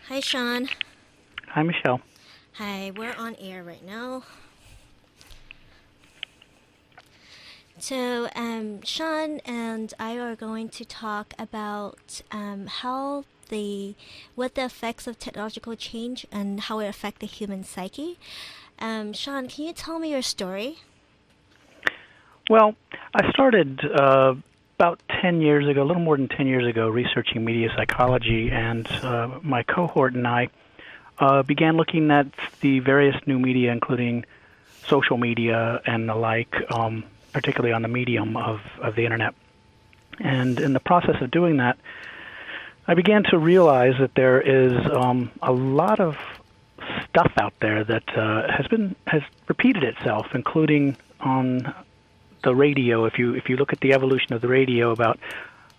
Hi, Sean. Hi, Michelle. Hi, we're on air right now. So, Sean and I are going to talk about what the effects of technological change and how it affect the human psyche. Sean, can you tell me your story? Well, I started about 10 years ago, a little more than 10 years ago, researching media psychology, and my cohort and I began looking at the various new media, including social media and the like, particularly on the medium of the internet. And in the process of doing that, I began to realize that there is a lot of stuff out there that has repeated itself, including on the radio. If you look at the evolution of the radio about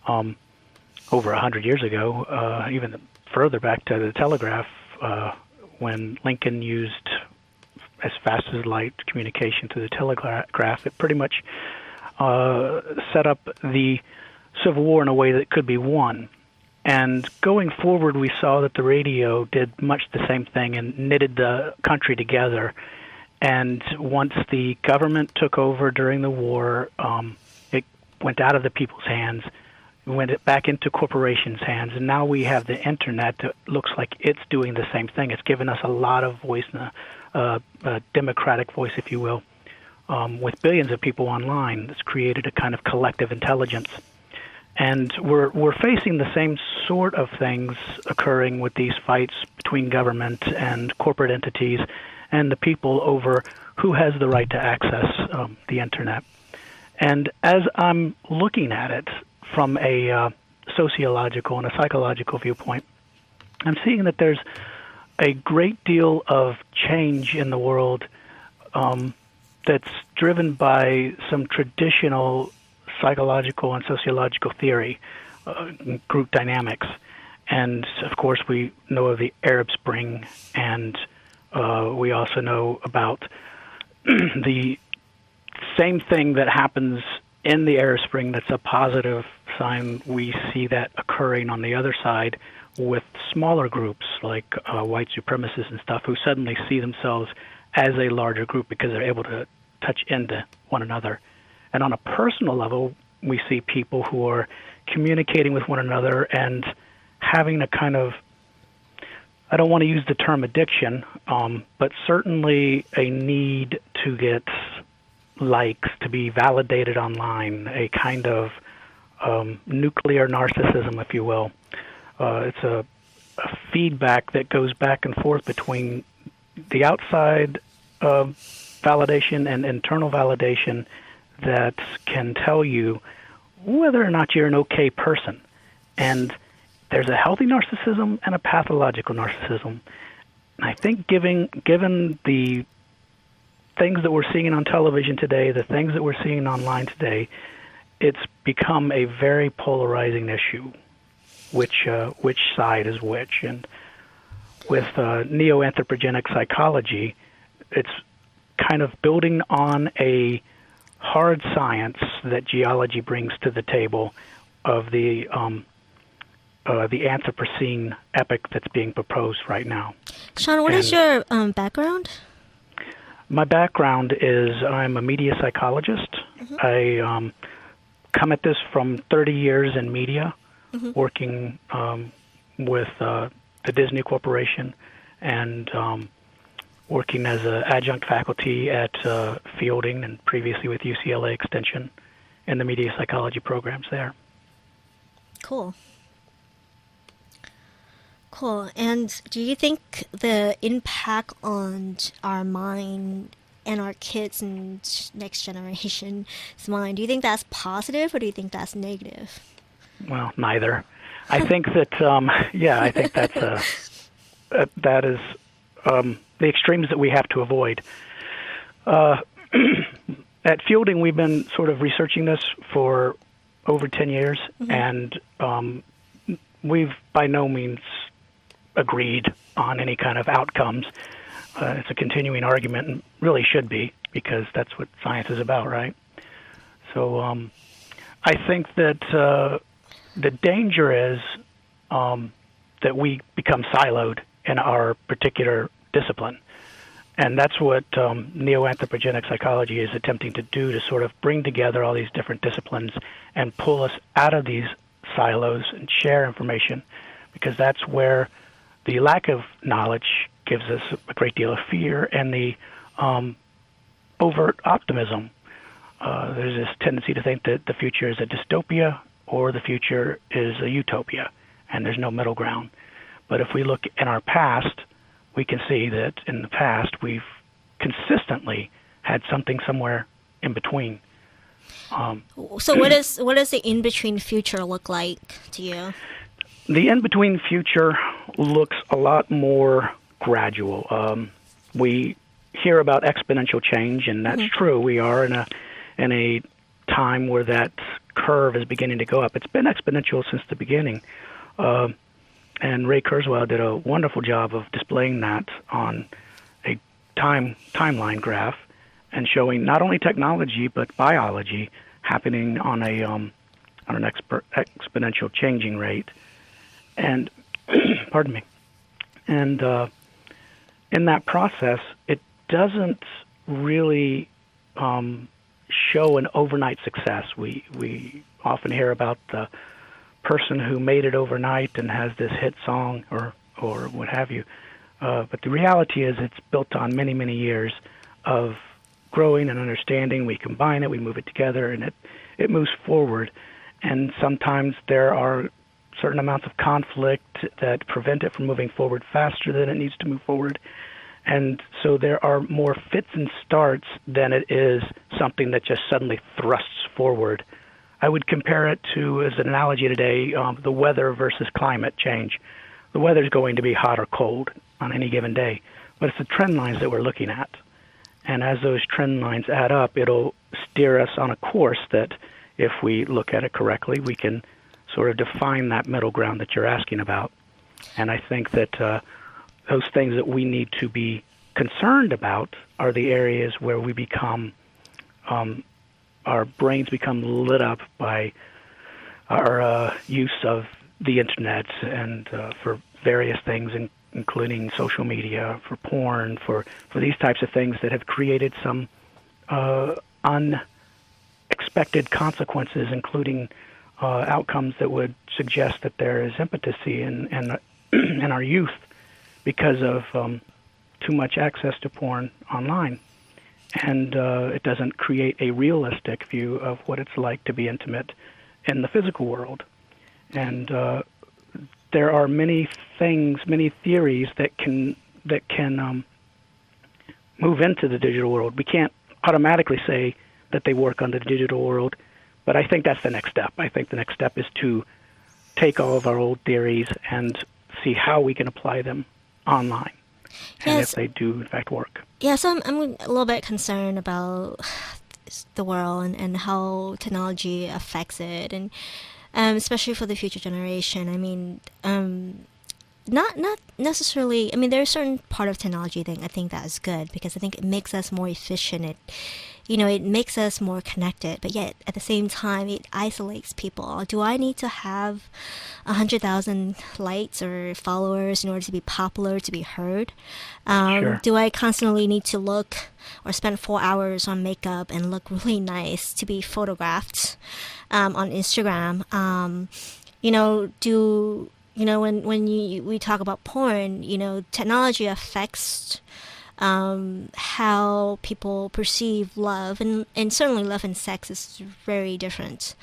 over 100 years ago, even further back to the telegraph, when Lincoln used as fast as light communication through the telegraph, it pretty much set up the Civil War in a way that could be won. And going forward, we saw that the radio did much the same thing and knitted the country together. And once the government took over during the war, it went out of the people's hands, went back into corporations' hands, and now we have the internet that looks like it's doing the same thing. It's given us a lot of voice, a democratic voice, if you will, with billions of people online. It's created a kind of collective intelligence. And we're facing the same sort of things occurring with these fights between government and corporate entities and the people over who has the right to access the internet. And as I'm looking at it from a sociological and a psychological viewpoint, I'm seeing that there's a great deal of change in the world that's driven by some traditional psychological and sociological theory, group dynamics. And, of course, we know of the Arab Spring, and we also know about the same thing that happens in the Arab Spring that's a positive sign. We see that occurring on the other side with smaller groups like white supremacists and stuff who suddenly see themselves as a larger group because they're able to touch into one another. And on a personal level, we see people who are communicating with one another and having a kind of, I don't want to use the term addiction, but certainly a need to get likes, to be validated online, a kind of nuclear narcissism, if you will. It's a feedback that goes back and forth between the outside validation and internal validation that can tell you whether or not you're an okay person. And there's a healthy narcissism and a pathological narcissism. And I think given the things that we're seeing on television today, the things that we're seeing online today, it's become a very polarizing issue, which side is which. And with Neo-anthropogenic psychology, it's kind of building on a hard science that geology brings to the table of the Anthropocene epoch that's being proposed right now. Sean, what is your background? My background is I'm a media psychologist. Mm-hmm. I come at this from 30 years in media, mm-hmm. working with the Disney Corporation and working as an adjunct faculty at Fielding and previously with UCLA Extension in the media psychology programs there. Cool. Cool. And do you think the impact on our mind and our kids and next generation's mind, do you think that's positive or do you think that's negative? Well, neither. I think that, I think that is the extremes that we have to avoid. At Fielding, we've been sort of researching this for over 10 years, mm-hmm. and we've by no means agreed on any kind of outcomes. It's a continuing argument and really should be, because that's what science is about, right? So I think that the danger is that we become siloed in our particular discipline. And that's what neo-anthropogenic psychology is attempting to do, to sort of bring together all these different disciplines and pull us out of these silos and share information, because that's where the lack of knowledge gives us a great deal of fear, and the overt optimism. There's this tendency to think that the future is a dystopia or the future is a utopia, and there's no middle ground. But if we look in our past, we can see that in the past we've consistently had something somewhere in between. So what does the in-between future look like to you? The in-between future looks a lot more gradual. We hear about exponential change, and that's true. We are in a time where that curve is beginning to go up. It's been exponential since the beginning. And Ray Kurzweil did a wonderful job of displaying that on a timeline graph and showing not only technology but biology happening on an exponential changing rate. And pardon me. And in that process, it doesn't really show an overnight success. We often hear about the person who made it overnight and has this hit song or what have you. But the reality is it's built on many, many years of growing and understanding. We combine it, we move it together, and it moves forward. And sometimes there are certain amounts of conflict that prevent it from moving forward faster than it needs to move forward. And so there are more fits and starts than it is something that just suddenly thrusts forward. I would compare it to, as an analogy today, the weather versus climate change. The weather is going to be hot or cold on any given day, but it's the trend lines that we're looking at. And as those trend lines add up, it'll steer us on a course that, if we look at it correctly, we can sort of define that middle ground that you're asking about. And I think that those things that we need to be concerned about are the areas where we become our brains become lit up by our use of the internet and for various things, including social media, for porn, for these types of things that have created some unexpected consequences, including outcomes that would suggest that there is impotency in our youth because of too much access to porn online. And it doesn't create a realistic view of what it's like to be intimate in the physical world. And there are many things, many theories that can move into the digital world. We can't automatically say that they work on the digital world, but I think that's the next step. I think the next step is to take all of our old theories and see how we can apply them online, and if they do, in fact, work. Yeah, so I'm a little bit concerned about the world and how technology affects it, and especially for the future generation. I mean, not necessarily. I mean, there's a certain part of technology that I think that is good, because I think it makes us more efficient. It makes us more connected, but yet at the same time, it isolates people. Do I need to have 100,000 likes or followers in order to be popular, to be heard? Sure. Do I constantly need to look or spend 4 hours on makeup and look really nice to be photographed on Instagram? When we talk about porn, technology affects how people perceive love, and certainly love and sex is very different.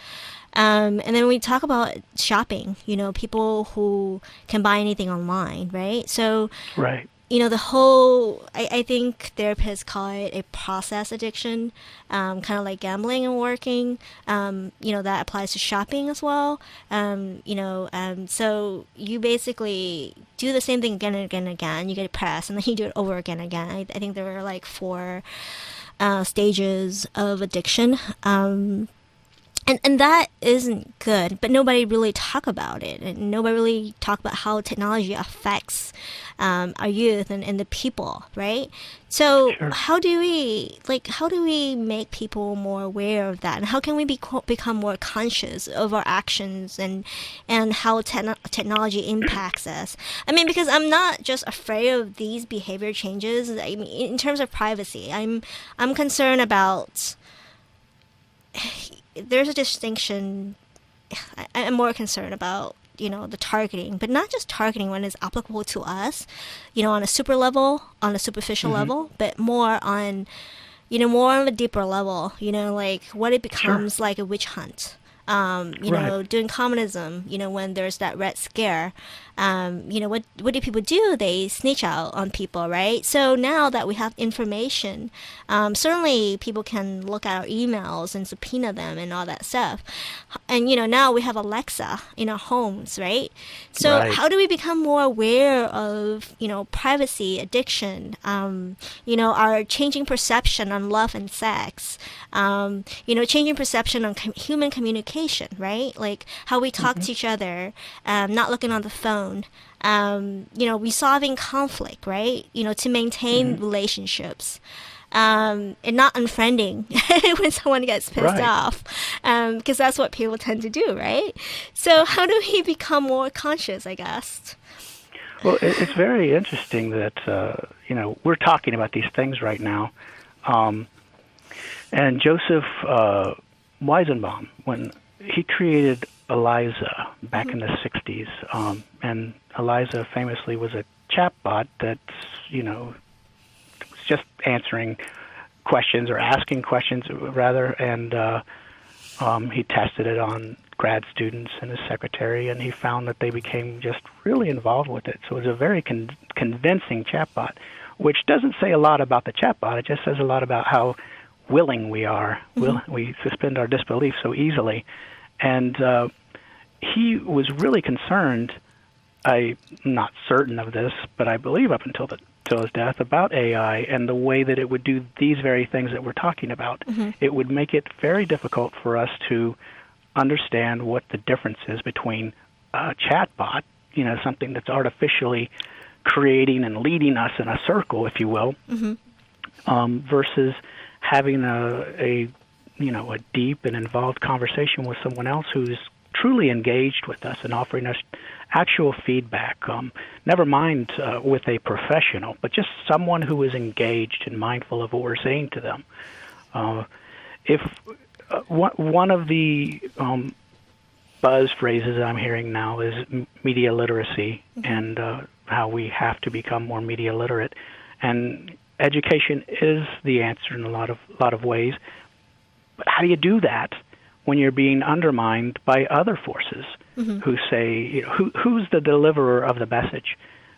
And then we talk about shopping, people who can buy anything online, right? So, right. The whole, I think therapists call it a process addiction, kind of like gambling and working. That applies to shopping as well. So you basically do the same thing again and again and again. You get depressed, and then you do it over again and again. I think there are like 4 stages of addiction. And that isn't good, but nobody really talk about it, and nobody really talk about how technology affects our youth and the people, right? So Sure. how do we make people more aware of that, and how can we become more conscious of our actions and how technology impacts us? I mean, because I'm not just afraid of these behavior changes. I mean, in terms of privacy, I'm concerned about. There's a distinction. I'm more concerned about, the targeting, but not just targeting when it's applicable to us, on a super level, on a superficial level, but more on, more on a deeper level, like what it becomes like a witch hunt. Doing communism, when there's that Red Scare, what do people do? They snitch out on people, right? So now that we have information, certainly people can look at our emails and subpoena them and all that stuff. And, now we have Alexa in our homes, right? So Right. how do we become more aware of, privacy, addiction, our changing perception on love and sex, changing perception on human communication, right? Like how we talk to each other, not looking on the phone, resolving conflict, right? To maintain relationships. And not unfriending when someone gets pissed Right. off, because that's what people tend to do, right? So how do we become more conscious, I guess? Well, it's very interesting that we're talking about these things right now, and Joseph Weizenbaum, when he created Eliza back in the '60s, and Eliza famously was a chatbot that was just answering questions or asking questions rather, and he tested it on grad students and his secretary, and he found that they became just really involved with it. So it was a very convincing chatbot, which doesn't say a lot about the chatbot. It just says a lot about how willing we are. We suspend our disbelief so easily. And he was really concerned, I'm not certain of this, but I believe up until his death, about AI and the way that it would do these very things that we're talking about. It would make it very difficult for us to understand what the difference is between a chatbot, something that's artificially creating and leading us in a circle, if you will, versus having a deep and involved conversation with someone else who's truly engaged with us and offering us actual feedback. Never mind with a professional, but just someone who is engaged and mindful of what we're saying to them. If one of the buzz phrases I'm hearing now is media literacy, and how we have to become more media literate, and education is the answer in a lot of ways. But how do you do that when you're being undermined by other forces who say, who's the deliverer of the message?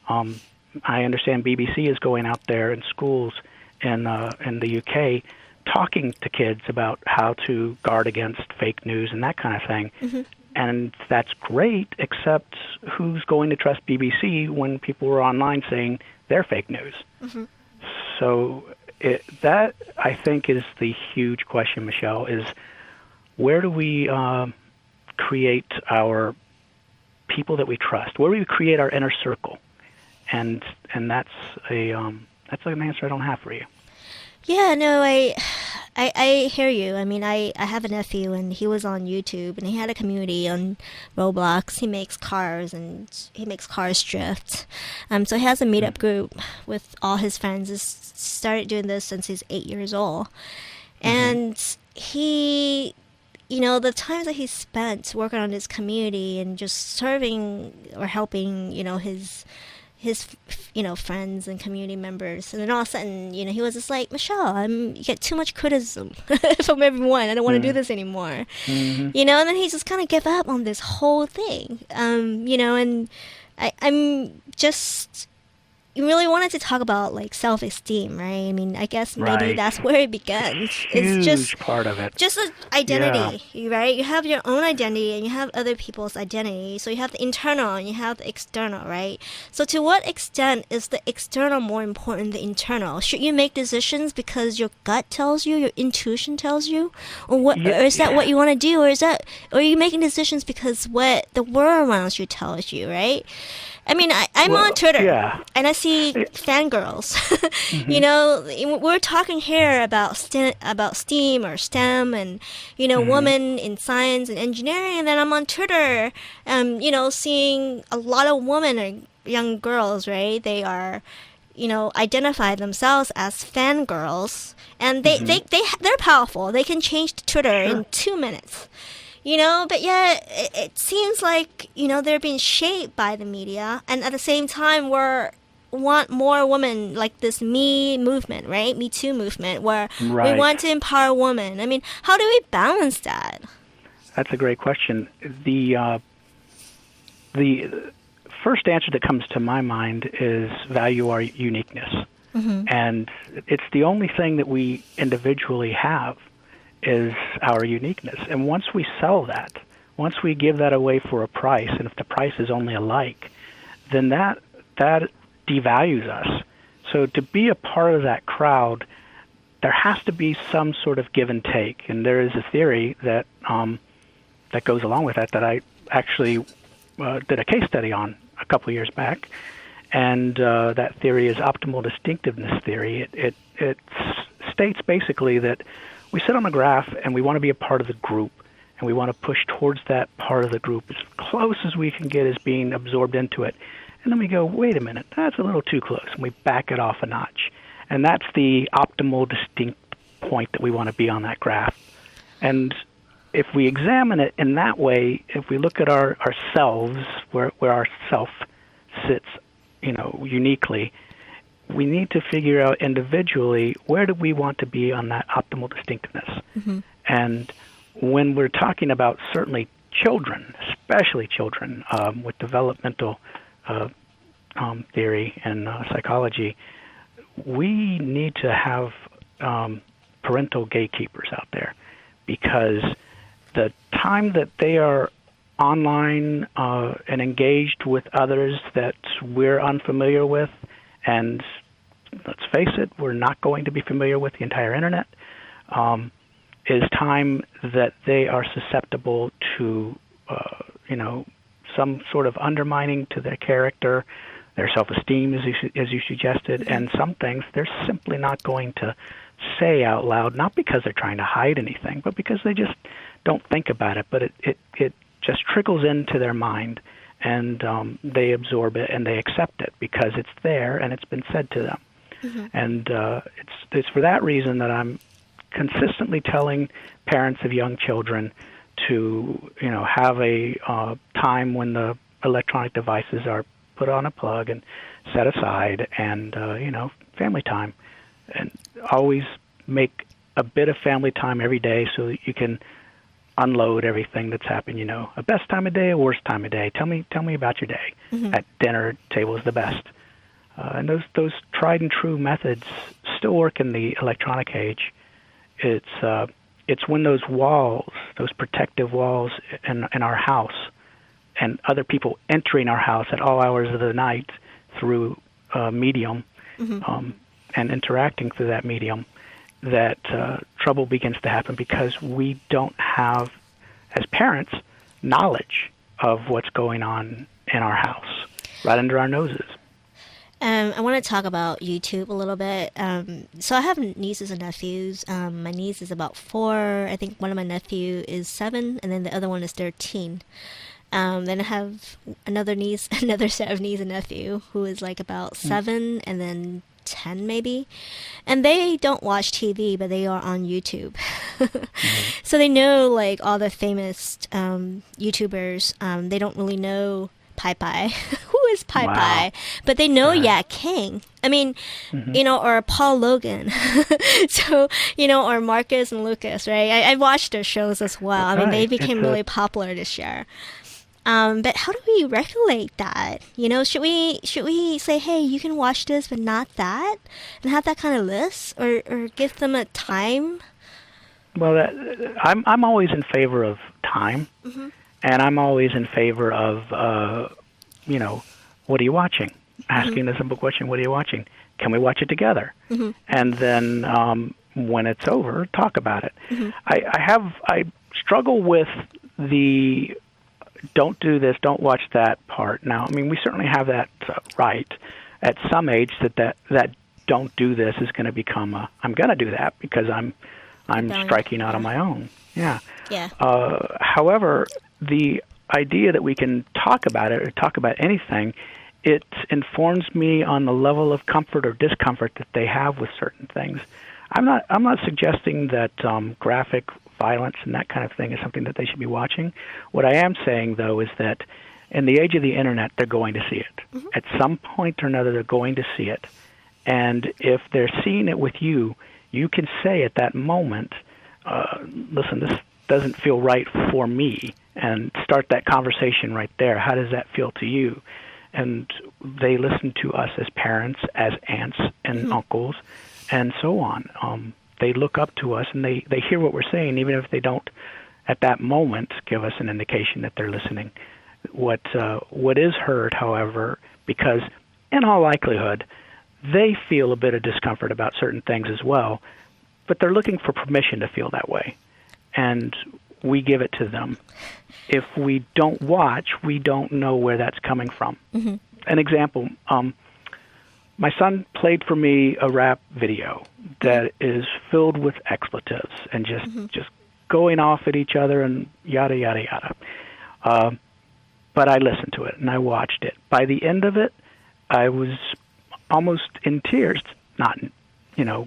I understand BBC is going out there in schools in the UK talking to kids about how to guard against fake news and that kind of thing. And that's great, except who's going to trust BBC when people are online saying they're fake news? So that, I think, is the huge question, Michelle, is where do we create our people that we trust? Where do we create our inner circle? And that's an answer I don't have for you. Yeah, no, I hear you. I mean, I have a nephew, and he was on YouTube, and he had a community on Roblox. He makes cars, and he makes cars drift. So he has a meetup group with all his friends. He's started doing this since he's 8 years old. And he, the times that he spent working on his community and just serving or helping, his friends and community members, and then all of a sudden, he was just like, Michelle, you get too much criticism from everyone. I don't want to do this anymore. And then he just kind of gave up on this whole thing. And I'm just, you really wanted to talk about like self-esteem, right? I mean, I guess maybe Right. that's where it begins. It's Huge part of it. just an identity, right? You have your own identity and you have other people's identity. So you have the internal and you have the external, right? So to what extent is the external more important than the internal? Should you make decisions because your gut tells you, your intuition tells you, or what? Or is that what you want to do, or or are you making decisions because what the world around you tells you, right? I mean, I'm on Twitter, and I see fangirls. You know, we're talking here about STEAM or STEM, and women in science and engineering. And then I'm on Twitter, seeing a lot of women or young girls, right? They are, identify themselves as fangirls, and they're powerful. They can change Twitter in 2 minutes. But yet it seems like, they're being shaped by the media, and at the same time want more women, like this Me movement, right? Me Too movement, where we want to empower women. I mean, how do we balance that? That's a great question. The first answer that comes to my mind is value our uniqueness. And it's the only thing that we individually have is our uniqueness. And once we sell that, once we give that away for a price, and if the price is only alike, then that devalues us. So to be a part of that crowd, there has to be some sort of give and take. And there is a theory that that goes along with that I actually did a case study on a couple of years back. And that theory is optimal distinctiveness theory. It states basically that we sit on a graph and we want to be a part of the group, and we want to push towards that part of the group as close as we can get as being absorbed into it. And then we go, wait a minute, that's a little too close, and we back it off a notch. And that's the optimal distinct point that we want to be on that graph. And if we examine it in that way, if we look at ourselves, where our self sits, uniquely, we need to figure out individually where do we want to be on that optimal distinctiveness. And when we're talking about certainly children, especially children with developmental theory and psychology, we need to have parental gatekeepers out there, because the time that they are online and engaged with others that we're unfamiliar with, and let's face it, we're not going to be familiar with the entire internet, is time that they are susceptible to, some sort of undermining to their character, their self-esteem, as you suggested, and some things they're simply not going to say out loud, not because they're trying to hide anything, but because they just don't think about it. But it just trickles into their mind, and they absorb it and they accept it because it's there and it's been said to them. And it's for that reason that I'm consistently telling parents of young children to have a time when the electronic devices are put on a plug and set aside, and family time, and always make a bit of family time every day so that you can unload everything that's happened. A best time of day, a worst time of day. Tell me about your day. At dinner table is the best. And those tried and true methods still work in the electronic age. It's when those walls, those protective walls in our house, and other people entering our house at all hours of the night through medium and interacting through that medium, that trouble begins to happen, because we don't have, as parents, knowledge of what's going on in our house, right under our noses. I want to talk about YouTube a little bit. So I have nieces and nephews. My niece is about 4. I think one of my nephew is 7, and then the other one is 13. Then I have another set of niece and nephew who is like about 7, and then 10 maybe. And they don't watch TV, but they are on YouTube. So they know like all the famous YouTubers. They don't really know Pi. Who is Pi? But they know Yak King. I mean, or Paul Logan. So, or Marcus and Lucas, right? I watched their shows as well. I mean, they became really popular this year. But how do we regulate that? Should we say, hey, you can watch this, but not that, and have that kind of list, or give them a time? Well, I'm always in favor of time, and I'm always in favor of what are you watching? Asking the simple question, what are you watching? Can we watch it together? And then when it's over, talk about it. I struggle with the don't do this, don't watch that part. Now, I mean, we certainly have that right at some age that don't do this is going to become I'm going to do that because I'm striking out on my own. Yeah. Yeah. However, the idea that we can talk about it or talk about anything, it informs me on the level of comfort or discomfort that they have with certain things. I'm not suggesting that graphic violence and that kind of thing is something that they should be watching. What I am saying, though, is that in the age of the Internet, they're going to see it. At some point or another, they're going to see it. And if they're seeing it with you, you can say at that moment, listen, this doesn't feel right for me, and start that conversation right there. How does that feel to you? And they listen to us as parents, as aunts and uncles, and so on. They look up to us, and they hear what we're saying, even if they don't, at that moment, give us an indication that they're listening. What is heard, however, because in all likelihood, they feel a bit of discomfort about certain things as well, but they're looking for permission to feel that way, and we give it to them. If we don't watch, we don't know where that's coming from. An example, my son played for me a rap video that is filled with expletives and just going off at each other and yada, yada, yada. But I listened to it and I watched it. By the end of it, I was almost in tears, not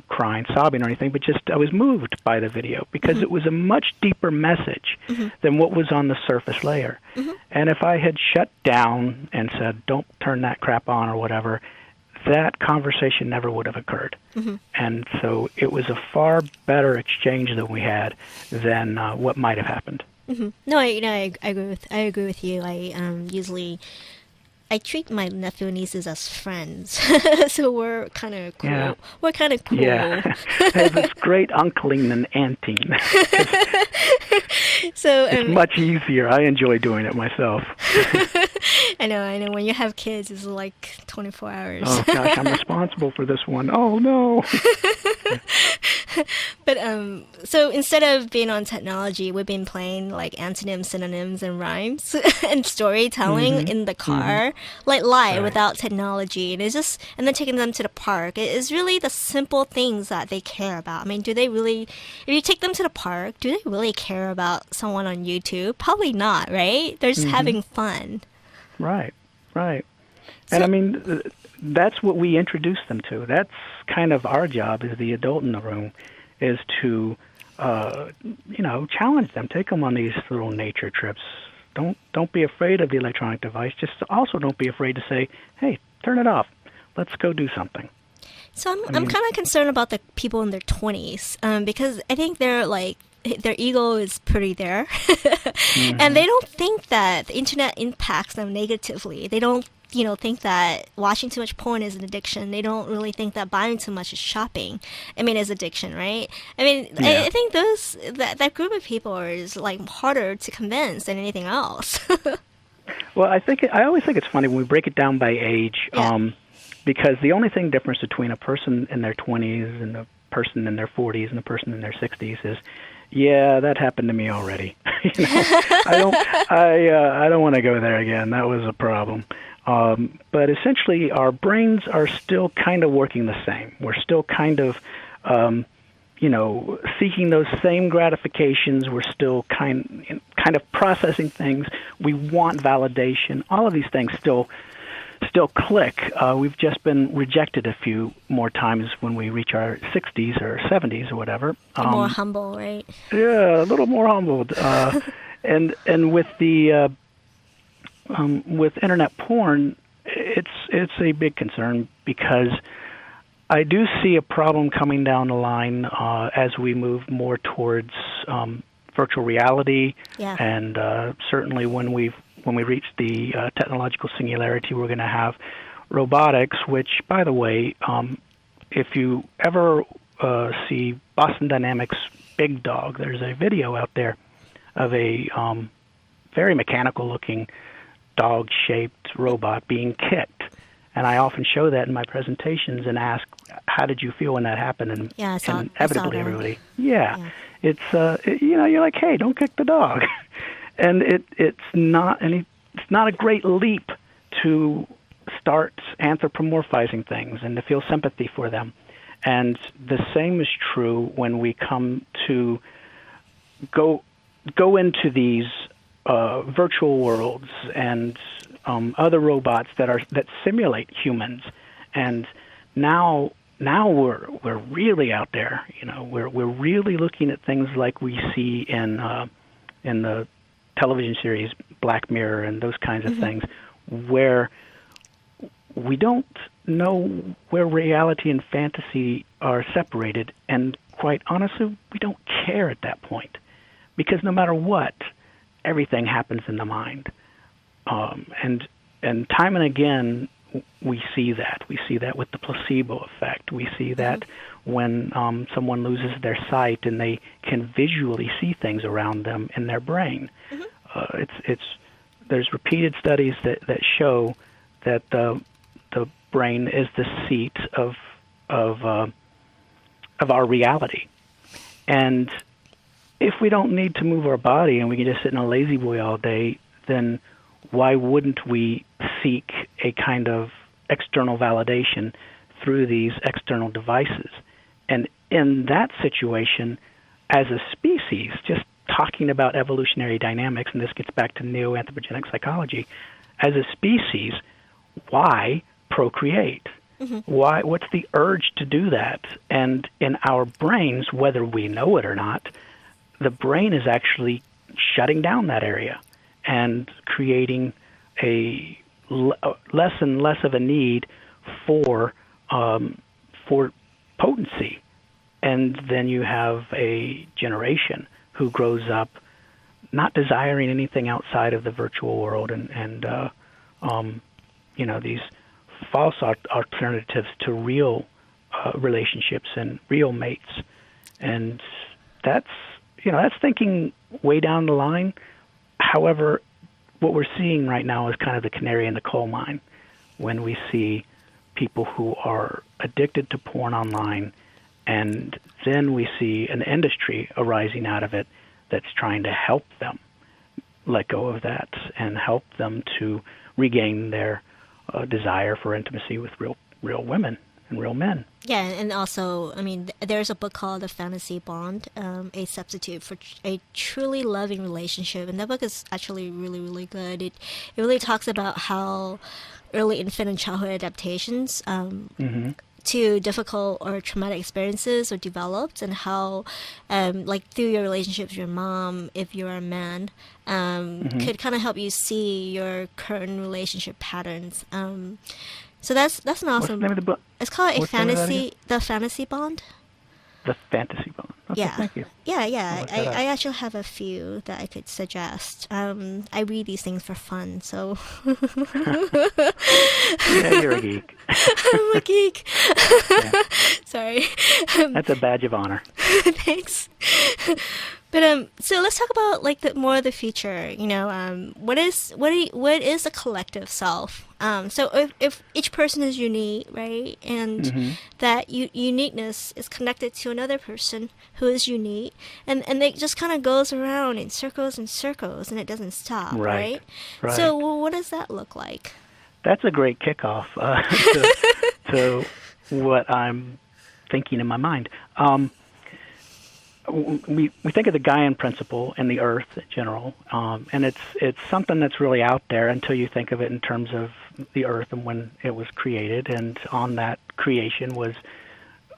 crying, sobbing or anything, but just I was moved by the video because it was a much deeper message than what was on the surface layer. And if I had shut down and said, don't turn that crap on or whatever, that conversation never would have occurred. And so it was a far better exchange that we had than what might have happened. No, I agree with you. I treat my nephew and nieces as friends, so we're kind of cool. Yeah. We're kind of cool. Yeah, I have this great uncling and aunting. So it's much easier. I enjoy doing it myself. I know. When you have kids, it's like 24 hours. Oh gosh, I'm responsible for this one. Oh no. But so instead of being on technology, we've been playing like antonyms, synonyms, and rhymes and storytelling in the car, like live without technology, and and then taking them to the park. It's really the simple things that they care about. I mean, do they really? If you take them to the park, do they really care about someone on YouTube? Probably not, right? They're just having fun. Right. And I mean, that's what we introduce them to. That's kind of our job as the adult in the room, is to, challenge them, take them on these little nature trips. Don't be afraid of the electronic device. Just also don't be afraid to say, hey, turn it off. Let's go do something. So I'm kind of concerned about the people in their 20s because I think they're like, their ego is pretty there. And they don't think that the internet impacts them negatively. They don't, think that watching too much porn is an addiction. They don't really think that buying too much is shopping. Is addiction, right? I think that group of people is like harder to convince than anything else. Well, I always think it's funny when we break it down by age, because the only difference between a person in their 20s and a person in their 40s and a person in their 60s is, yeah, that happened to me already. I don't want to go there again. That was a problem. But essentially, our brains are still kind of working the same. We're still kind of, seeking those same gratifications. We're still kind of processing things. We want validation. All of these things still click. We've just been rejected a few more times when we reach our 60s or 70s or whatever. More humble, right? Yeah, a little more humbled. And with the with internet porn, it's a big concern because I do see a problem coming down the line as we move more towards virtual reality, and certainly when we've when we reach the technological singularity, we're going to have robotics, which, by the way, if you ever see Boston Dynamics' Big Dog, there's a video out there of a very mechanical-looking dog-shaped robot being kicked. And I often show that in my presentations and ask, how did you feel when that happened? And, inevitably everybody, it's, you're like, hey, don't kick the dog. And it's not a great leap to start anthropomorphizing things and to feel sympathy for them. And the same is true when we come to go into these virtual worlds and other robots that simulate humans. And now we're really out there. We're really looking at things like we see in the television series Black Mirror and those kinds of things, where we don't know where reality and fantasy are separated, and quite honestly, we don't care at that point, because no matter what, everything happens in the mind, and time and again we see that. We see that with the placebo effect. We see that when someone loses their sight and they can visually see things around them in their brain. There's repeated studies that show that the brain is the seat of our reality. And if we don't need to move our body and we can just sit in a lazy boy all day, then why wouldn't we seek a kind of external validation through these external devices? And in that situation, as a species, just talking about evolutionary dynamics, and this gets back to neo-anthropogenic psychology, as a species, why procreate? Why? What's the urge to do that? And in our brains, whether we know it or not, the brain is actually shutting down that area and creating a less and less of a need for potency. And then you have a generation who grows up not desiring anything outside of the virtual world and these false alternatives to real relationships and real mates. And that's thinking way down the line. However, what we're seeing right now is kind of the canary in the coal mine when we see people who are addicted to porn online, and then we see an industry arising out of it that's trying to help them let go of that and help them to regain their desire for intimacy with real women and real men. Yeah, and also, there's a book called The Fantasy Bond, a substitute for a truly loving relationship, and that book is actually really, really good. It really talks about how early infant and childhood adaptations to difficult or traumatic experiences are developed, and how, through your relationship with your mom, if you're a man, could kind of help you see your current relationship patterns. So that's an awesome. What's the name of the book? It's called The Fantasy Bond. The Fantasy Bond. Okay, Yeah. Thank you. Yeah. I actually have a few that I could suggest. I read these things for fun, so. Yeah, you're a geek. I'm a geek. Yeah. Sorry. That's a badge of honor. Thanks. But so let's talk about more of the future. What is the collective self? So if each person is unique, right, and that uniqueness is connected to another person who is unique, and it just kind of goes around in circles and circles, and it doesn't stop, right? So what does that look like? That's a great kickoff to what I'm thinking in my mind. We think of the Gaian principle and the Earth in general, and it's something that's really out there until you think of it in terms of the Earth and when it was created. And on that creation was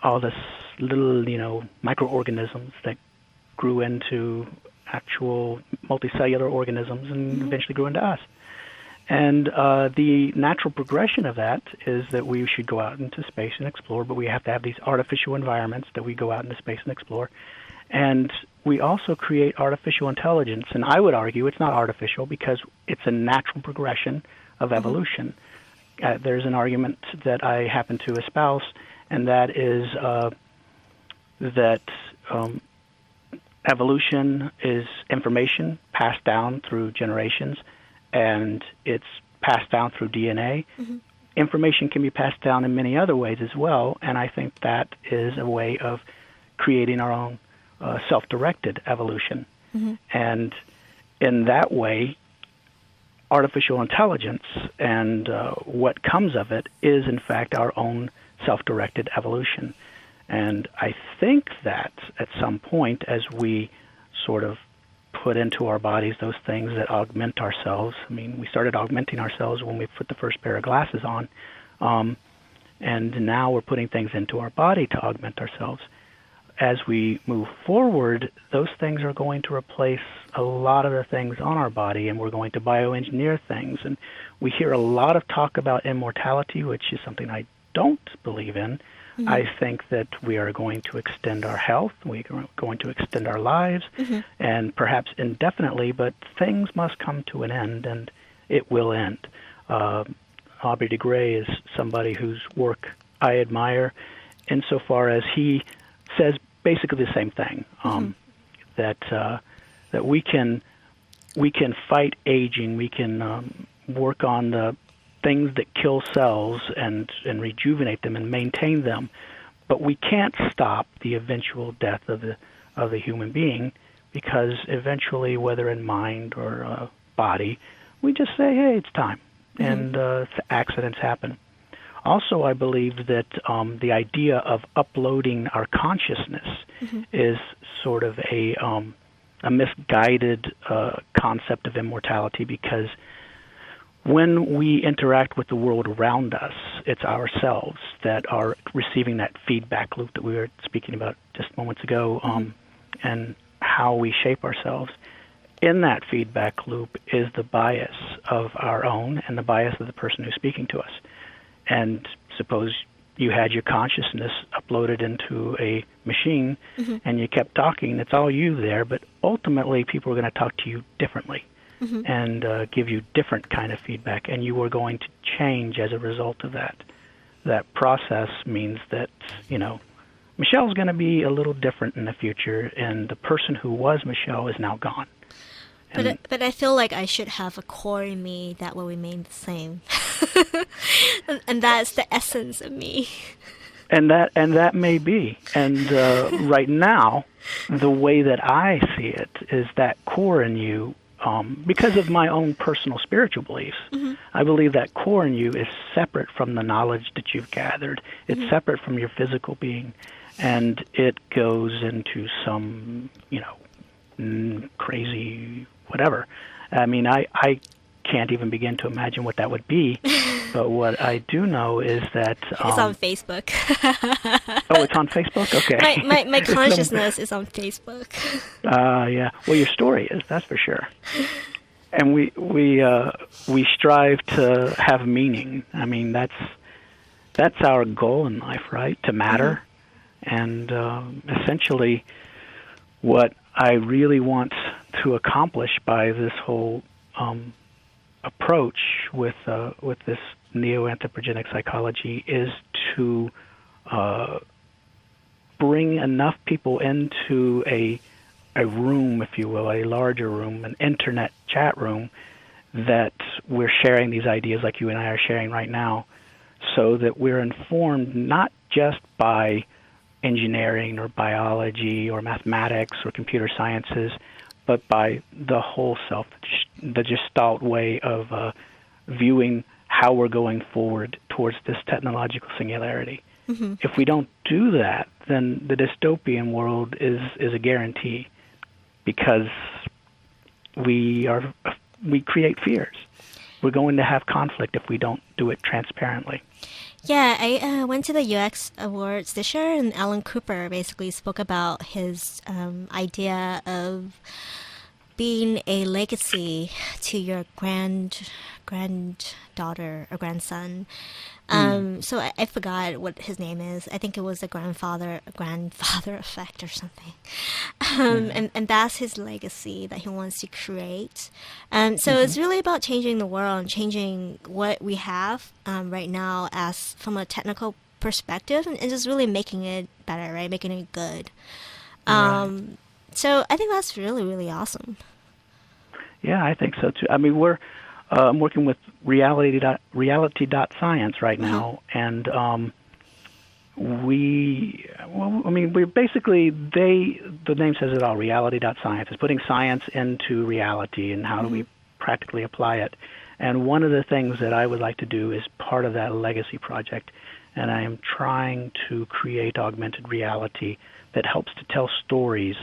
all this little, microorganisms that grew into actual multicellular organisms and eventually grew into us. And the natural progression of that is that we should go out into space and explore, but we have to have these artificial environments that we go out into space and explore. And we also create artificial intelligence. And I would argue it's not artificial because it's a natural progression of evolution. There's an argument that I happen to espouse, and that is that evolution is information passed down through generations, and it's passed down through DNA. Information can be passed down in many other ways as well, and I think that is a way of creating our own self-directed evolution. And in that way, artificial intelligence and what comes of it is, in fact, our own self-directed evolution. And I think that at some point, as we sort of put into our bodies those things that augment ourselves, I mean, we started augmenting ourselves when we put the first pair of glasses on, and now we're putting things into our body to augment ourselves. As we move forward, those things are going to replace a lot of the things on our body, and we're going to bioengineer things. And we hear a lot of talk about immortality, which is something I don't believe in. I think that we are going to extend our health, we're going to extend our lives, and perhaps indefinitely, but things must come to an end, and it will end. Aubrey de Grey is somebody whose work I admire insofar as he says basically the same thing, that we can fight aging, we can work on the things that kill cells and rejuvenate them and maintain them, but we can't stop the eventual death of the human being, because eventually, whether in mind or body, we just say, hey, it's time, and accidents happen. Also, I believe that the idea of uploading our consciousness is sort of a misguided concept of immortality, because when we interact with the world around us, it's ourselves that are receiving that feedback loop that we were speaking about just moments ago, and how we shape ourselves. In that feedback loop is the bias of our own and the bias of the person who's speaking to us. And suppose you had your consciousness uploaded into a machine and you kept talking, it's all you there, but ultimately people are going to talk to you differently. And give you different kind of feedback, and you are going to change as a result of that. That process means that, Michelle's going to be a little different in the future, and the person who was Michelle is now gone. But I feel like I should have a core in me that will remain the same, and that's the essence of me. And that may be. And right now, the way that I see it is that core in you. Because of my own personal spiritual beliefs, I believe that core in you is separate from the knowledge that you've gathered. It's separate from your physical being, and it goes into some, crazy whatever. I mean, I can't even begin to imagine what that would be, but what I do know is that... it's on Facebook. Oh, it's on Facebook? Okay. My consciousness is on Facebook. Yeah. Well, your story is, that's for sure. And we strive to have meaning. I mean, that's our goal in life, right? To matter. And essentially, what I really want to accomplish by this whole approach with this neo-anthropogenic psychology is to bring enough people into a room, if you will, a larger room, an internet chat room, that we're sharing these ideas like you and I are sharing right now, so that we're informed not just by engineering or biology or mathematics or computer sciences, but by the whole self, the Gestalt way of viewing how we're going forward towards this technological singularity. If we don't do that, then the dystopian world is a guarantee, because we create fears. We're going to have conflict if we don't do it transparently. Yeah, I went to the UX Awards this year, and Alan Cooper basically spoke about his idea of being a legacy to your granddaughter or grandson. So I forgot what his name is. I think it was a grandfather effect or something. And that's his legacy that he wants to create. So it's really about changing the world and changing what we have right now as from a technical perspective, and just really making it better, right? Making it good. So I think that's really, really awesome. Yeah, I think so too. I mean, I'm working with reality.science right now, and we're basically, the name says it all, reality.science is putting science into reality, and how do we practically apply it. And one of the things that I would like to do is part of that legacy project, and I am trying to create augmented reality that helps to tell stories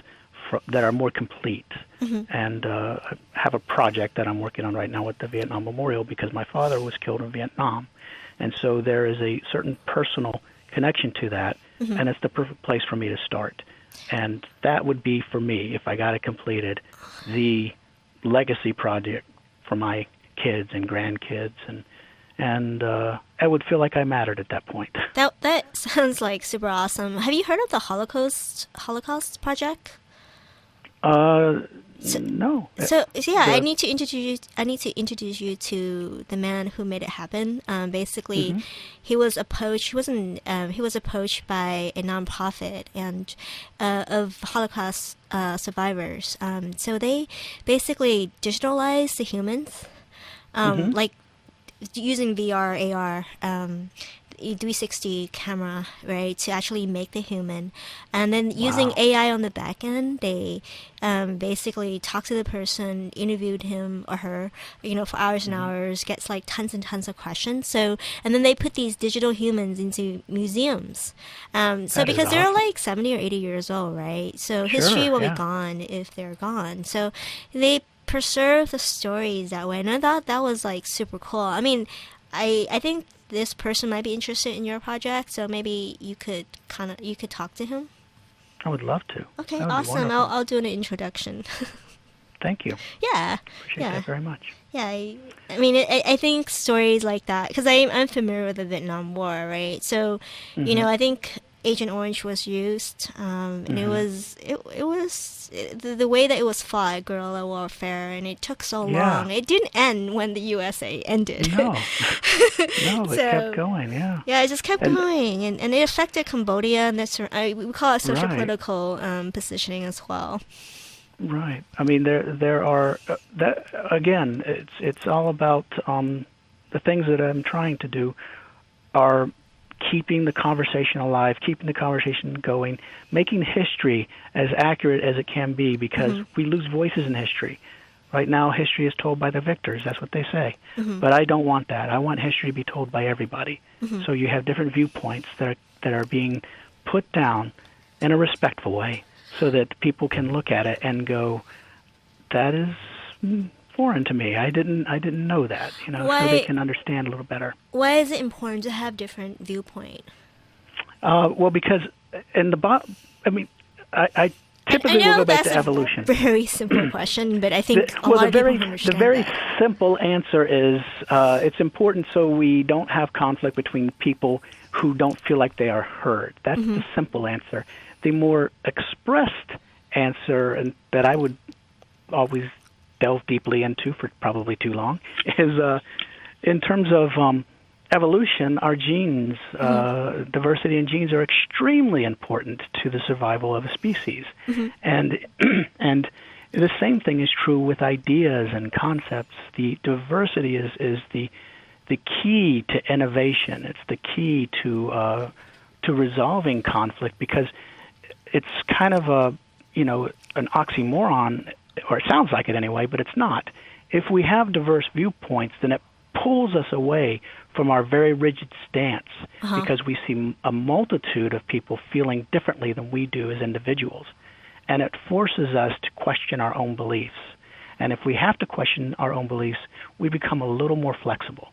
that are more complete. And I have a project that I'm working on right now with the Vietnam Memorial, because my father was killed in Vietnam. And so there is a certain personal connection to that, and it's the perfect place for me to start. And that would be, for me, if I got it completed, the legacy project for my kids and grandkids, and I would feel like I mattered at that point. That sounds like super awesome. Have you heard of the Holocaust Project? No. So yeah, I need to introduce you to the man who made it happen. Basically, he was approached. He was approached by a nonprofit and of Holocaust survivors. So they basically digitalized the humans, like using VR, AR. 360 camera, right, to actually make the human, and then using AI on the back end, they basically talked to the person, interviewed him or her, for hours and hours, gets like tons and tons of questions. So, and then they put these digital humans into museums. So because they're like 70 or 80 years old, right? So history will be gone if they're gone. So they preserve the stories that way, and I thought that was like super cool. I mean, I think this person might be interested in your project, so maybe you could talk to him. I would love to. Okay, awesome. I'll do an introduction. Thank you. Yeah. Appreciate that very much. Yeah, I mean, I think stories like that, because I'm familiar with the Vietnam War, right? So, I think Agent Orange was used, and it was the way that it was fought, guerrilla warfare, and it took so long. It didn't end when the USA ended. No, it kept going. Yeah, it just kept going, and it affected Cambodia, and we call it social political positioning as well. Right. I mean, there are that again. It's all about the things that I'm trying to do are keeping the conversation alive, keeping the conversation going, making history as accurate as it can be, because we lose voices in history. Right now, history is told by the victors. That's what they say. But I don't want that. I want history to be told by everybody. So you have different viewpoints that are being put down in a respectful way, so that people can look at it and go, that is foreign to me. I didn't know that, so they can understand a little better. Why is it important to have different viewpoint? Well, because I typically will go back to evolution. A very simple question, but I think a lot of people understand the very that. simple answer is it's important so we don't have conflict between people who don't feel like they are heard. That's the simple answer. The more expressed answer, and that I would always delve deeply into for probably too long, is in terms of evolution, our genes, diversity in genes are extremely important to the survival of a species. And the same thing is true with ideas and concepts. The diversity is the key to innovation. It's the key to resolving conflict, because it's kind of an oxymoron, or it sounds like it anyway, but it's not. If we have diverse viewpoints, then it pulls us away from our very rigid stance, because we see a multitude of people feeling differently than we do as individuals. And it forces us to question our own beliefs. And if we have to question our own beliefs, we become a little more flexible.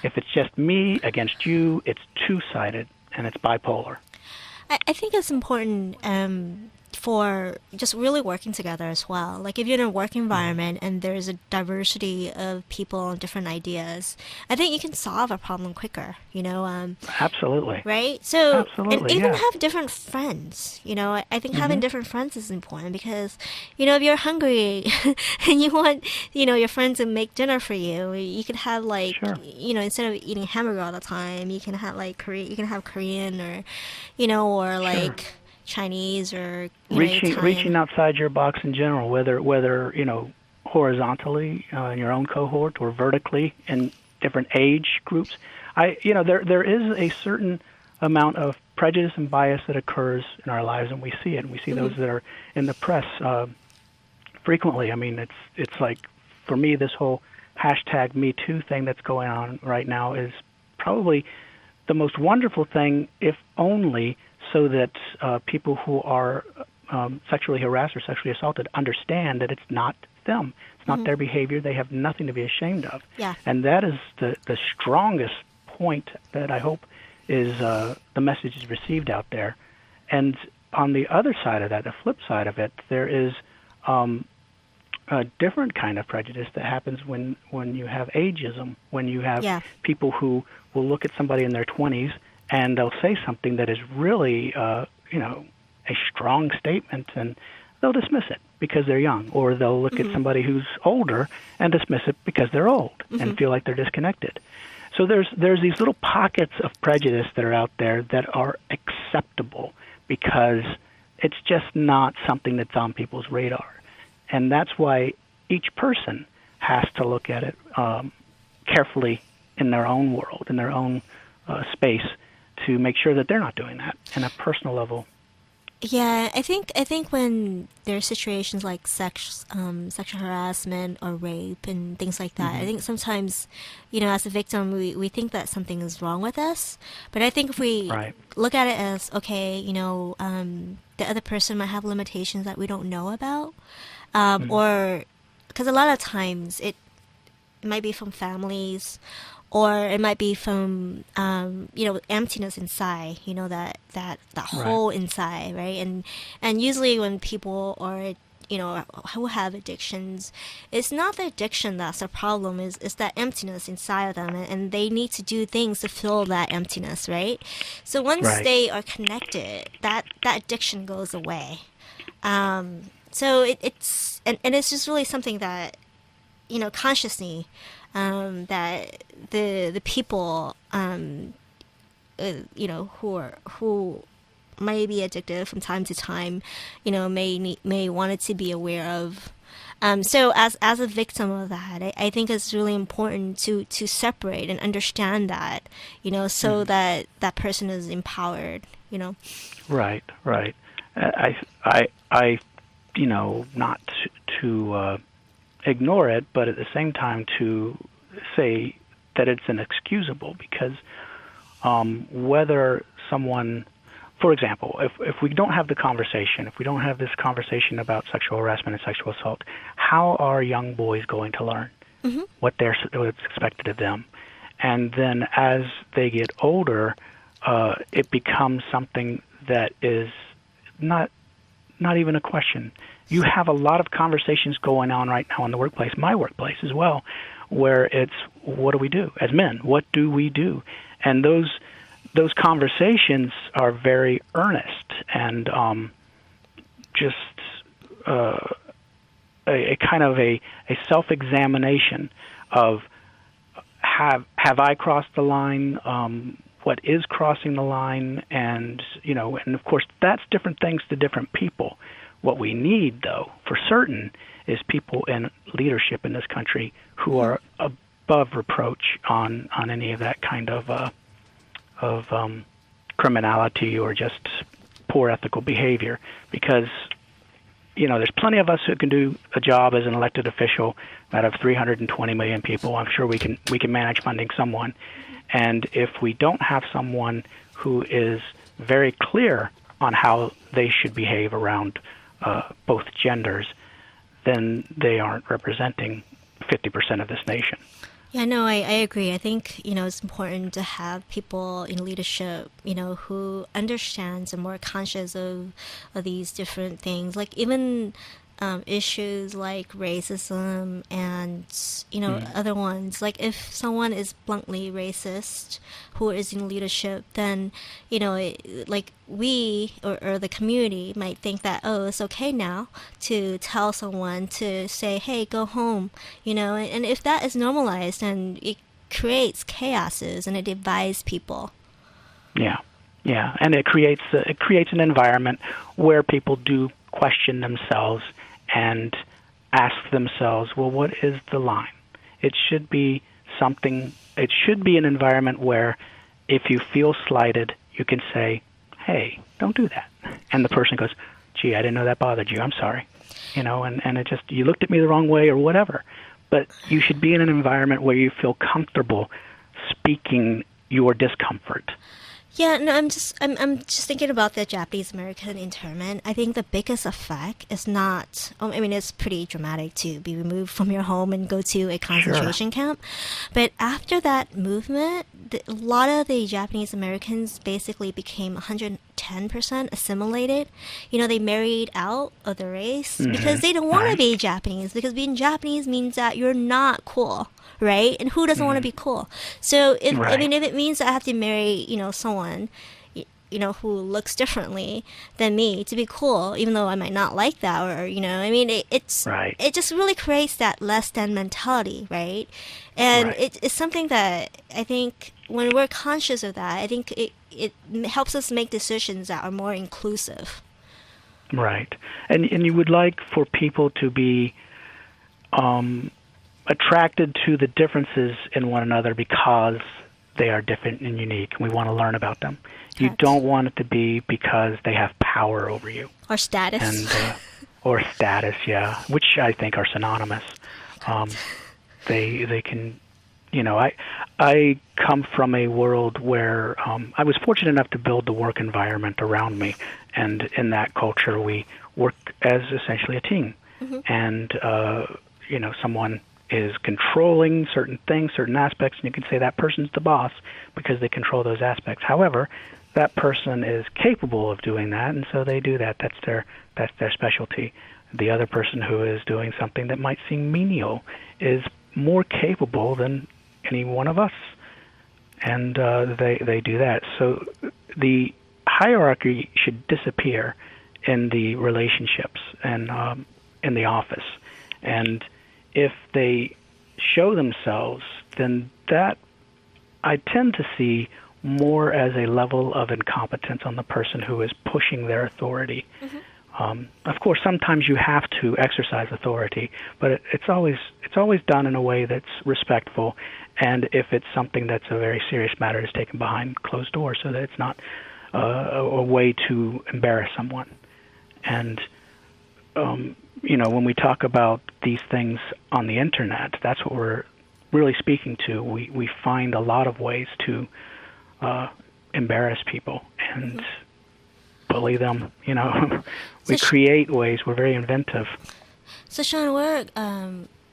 If it's just me against you, it's two-sided, and it's bipolar. I think it's important for just really working together as well. Like if you're in a work environment and there's a diversity of people and different ideas, I think you can solve a problem quicker, Absolutely. right? So, and Absolutely, even yeah. have different friends, I think having different friends is important because, if you're hungry and you want, your friends to make dinner for you, you could have like, Sure. instead of eating hamburger all the time, you can have like you can have Korean or, or Sure. like Chinese or Reaching Italian. outside your box in general, whether horizontally in your own cohort or vertically in different age groups. There is a certain amount of prejudice and bias that occurs in our lives, and we see it. And we see those that are in the press frequently. I mean, it's like, for me, this whole hashtag Me Too thing that's going on right now is probably the most wonderful thing, if only so that people who are sexually harassed or sexually assaulted understand that it's not them. It's not their behavior. They have nothing to be ashamed of. Yeah. And that is the strongest point that I hope is the message is received out there. And on the other side of that, the flip side of it, there is a different kind of prejudice that happens when you have ageism, when you have people who will look at somebody in their 20s and they'll say something that is really, a strong statement, and they'll dismiss it because they're young, or they'll look at somebody who's older and dismiss it because they're old and feel like they're disconnected. So there's these little pockets of prejudice that are out there that are acceptable because it's just not something that's on people's radar. And that's why each person has to look at it carefully in their own world, in their own space, to make sure that they're not doing that on a personal level. Yeah, I think when there are situations like sexual harassment or rape and things like that, I think sometimes, as a victim, we think that something is wrong with us. But I think if we look at it as, okay, the other person might have limitations that we don't know about, or because a lot of times it might be from families, or it might be from emptiness inside, that hole inside, right? And usually when people are who have addictions, it's not the addiction that's the problem, is it's that emptiness inside of them, and they need to do things to fill that emptiness, right? So once they are connected, that addiction goes away. So it's just really something that consciously, that the people who may be addicted from time to time, may want it to be aware of. So as a victim of that, I think it's really important to separate and understand that, so that person is empowered, Right. I not to ignore it, but at the same time to say that it's inexcusable, because whether someone, for example, if we don't have the conversation, if we don't have this conversation about sexual harassment and sexual assault, how are young boys going to learn what's expected of them? And then as they get older, it becomes something that is not even a question. You have a lot of conversations going on right now in the workplace, my workplace as well, where it's, what do we do as men? What do we do? And those conversations are very earnest and just a kind of a self-examination of have I crossed the line? What is crossing the line? And and of course that's different things to different people. What we need, though, for certain, is people in leadership in this country who are above reproach on any of that kind of criminality or just poor ethical behavior. Because there's plenty of us who can do a job as an elected official out of 320 million people. I'm sure we can manage funding someone. And if we don't have someone who is very clear on how they should behave around both genders, then they aren't representing 50% of this nation. Yeah, no, I agree. I think, it's important to have people in leadership, who understands and more conscious of these different things. Like even issues like racism and, other ones. Like if someone is bluntly racist who is in leadership, then, like we or the community might think that, oh, it's okay now to tell someone to say, hey, go home, and if that is normalized, then it creates chaoses and it divides people. Yeah, yeah, and it creates an environment where people do question themselves and ask themselves, well, what is the line? It should be something. It should be an environment where, if you feel slighted, you can say, hey, don't do that. And the person goes, gee, I didn't know that bothered you. I'm sorry. And it just, you looked at me the wrong way or whatever. But you should be in an environment where you feel comfortable speaking your discomfort. Yeah, no, I'm just thinking about the Japanese American internment. I think the biggest effect is not. I mean, it's pretty dramatic to be removed from your home and go to a concentration camp, but after that movement, a lot of the Japanese Americans basically became 110% assimilated. They married out of the race because they don't want to be Japanese, because being Japanese means that you're not cool. Right? And who doesn't want to be cool? So if it means that I have to marry, someone, who looks differently than me to be cool, even though I might not like that, or it just really creates that less than mentality, right? And it's something that I think when we're conscious of that, I think it helps us make decisions that are more inclusive. Right. And you would like for people to be attracted to the differences in one another because they are different and unique, and we want to learn about them. You don't want it to be because they have power over you. Or status. And, or status, yeah, which I think are synonymous. They can, I come from a world where I was fortunate enough to build the work environment around me, and in that culture we work as essentially a team. And, someone is controlling certain things, certain aspects, and you can say that person's the boss because they control those aspects. However, that person is capable of doing that, and so they do that. That's their specialty. The other person who is doing something that might seem menial is more capable than any one of us, and they do that. So the hierarchy should disappear in the relationships and in the office. And if they show themselves, then that I tend to see more as a level of incompetence on the person who is pushing their authority. Of course, sometimes you have to exercise authority, but it's always done in a way that's respectful, and if it's something that's a very serious matter, it's taken behind closed doors so that it's not a way to embarrass someone. And when we talk about these things on the internet, that's what we're really speaking to. We find a lot of ways to embarrass people and bully them. We create ways. We're very inventive. So, Sean, we're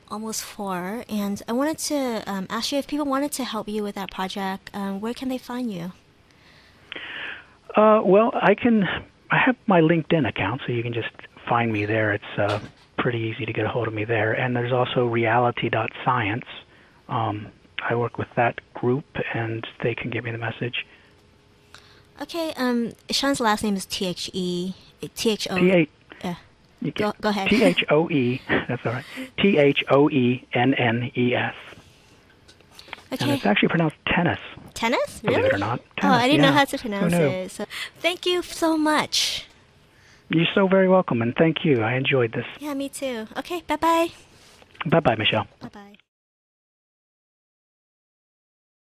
almost 4, and I wanted to ask you, if people wanted to help you with that project, where can they find you? Well, I have my LinkedIn account, so you can just find me there. It's pretty easy to get a hold of me there. And there's also reality.science. I work with that group, and they can give me the message. Okay. Sean's last name is T-H-O. Yeah. Go ahead. T-H-O-E. That's all right. T-H-O-E-N-N-E-S. Okay. And it's actually pronounced tennis. Tennis? Believe Really? it or not. Tennis, I didn't know how to pronounce it. So, thank you so much. You're so very welcome, and thank you. I enjoyed this. Yeah, me too. Okay, bye-bye. Bye-bye, Michelle. Bye-bye.